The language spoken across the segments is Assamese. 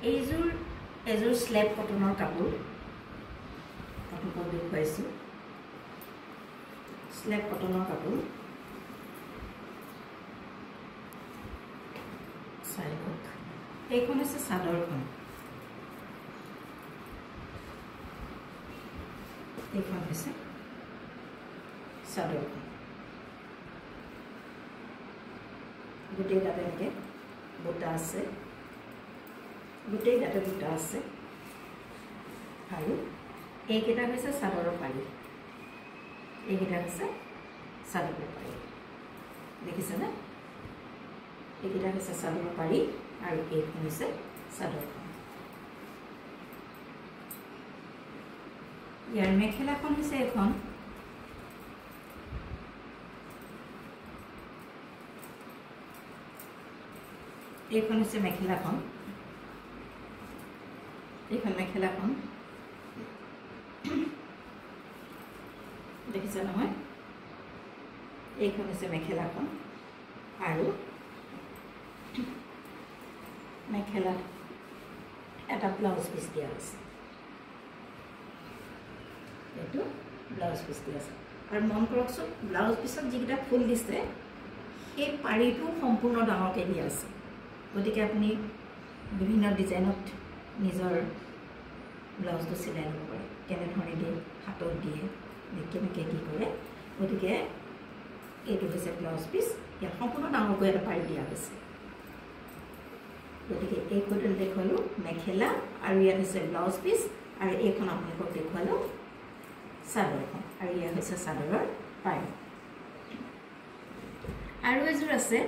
এযোৰ স্লেব কটনৰ কাপোৰ আপোনালোকক দেখুৱাইছোঁ স্লেব কটনৰ কাপোৰ চাই লওক এইখন হৈছে চাদৰখন এইখন হৈছে চাদৰখন গোটেই তাতে এনেকৈ বুটা আছে গোটেই তাতে বুটা আছে আৰু এইকেইটা হৈছে চাদৰৰ পাৰি এইকেইটা হৈছে চাদৰৰ পাৰি দেখিছেনে এইকেইটা হৈছে চাদৰৰ পাৰি আৰু এইখন হৈছে চাদৰখন ইয়াৰ মেখেলাখন হৈছে এখন এইখন হৈছে মেখেলাখন এইখন মেখেলাখন দেখিছে নহয় এইখন হৈছে মেখেলাখন আৰু মেখেলা এটা ব্লাউজ পিচ দিয়া আছে এইটো ব্লাউজ পিচ দিয়া আছে আৰু মন কৰকচোন ব্লাউজ পিছত যিকেইটা ফুল দিছে সেই পাৰীটো সম্পূৰ্ণ ডাঙৰকৈ দিয়া আছে গতিকে আপুনি বিভিন্ন ডিজাইনত নিজৰ ব্লাউজটো চিলাই ল'ব পাৰে কেনেধৰণে দিয়ে হাতত দিয়ে কেনেকৈ কি কৰে গতিকে এইটো হৈছে ব্লাউজ পিচ ইয়াত সম্পূৰ্ণ ডাঙৰকৈ এটা পাৰি দিয়া হৈছে গতিকে এই কোডল দেখুৱালোঁ মেখেলা আৰু ইয়াত হৈছে ব্লাউজ পিচ আৰু এইখন আপোনালোকক দেখুৱালোঁ চাদৰখন আৰু ইয়াত হৈছে চাদৰৰ পাৰি আৰু এযোৰ আছে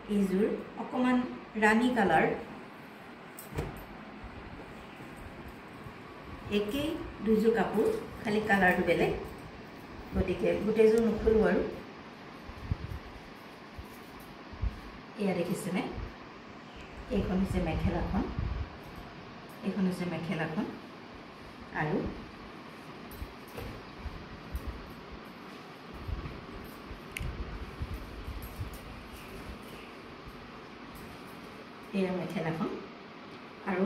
এইযোৰ অকণমান ৰাণী কালাৰ একেই দুযোৰ কাপোৰ খালি কালাৰটো বেলেগ গতিকে গোটেইযোৰ নুখোলোঁ আৰু এয়া দেখিছেনে এইখন হৈছে মেখেলাখন এইখন হৈছে মেখেলাখন আৰু এয়া মেখেলাখন আৰু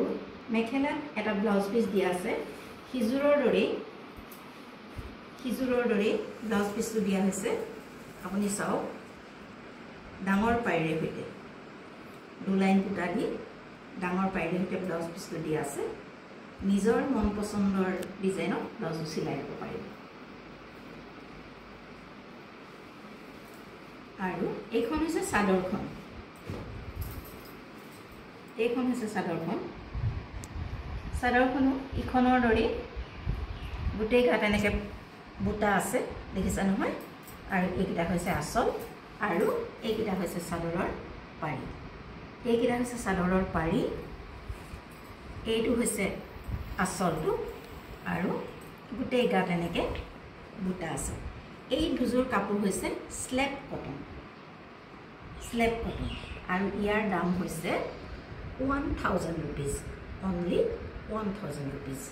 মেখেলাত এটা ব্লাউজ পিচ দিয়া আছে সিজোৰৰ দৰেই ব্লাউজ পিচটো দিয়া হৈছে আপুনি চাওক ডাঙৰ পাইৰে সৈতে দু লাইন বুটা দি ডাঙৰ পাইৰে সৈতে ব্লাউজ পিচটো দিয়া আছে নিজৰ মন পচন্দৰ ডিজাইনত ব্লাউজটো চিলাই ল'ব পাৰিব আৰু এইখন হৈছে চাদৰখন এইখন হৈছে চাদৰখনো ইখনৰ দৰে গোটেই ঘাট এনেকৈ বুটা আছে দেখিছা নহয় আৰু এইকেইটা হৈছে আচল আৰু এইকেইটা হৈছে চাদৰৰ পাৰি এইকেইটা হৈছে চাদৰৰ পাৰি এইটো হৈছে আচলটো আৰু গোটেই গাত এনেকৈ বুটা আছে এই দুযোৰ কাপোৰ হৈছে স্লেব কটন আৰু ইয়াৰ দাম হৈছে 1000 rupees only 1000 rupees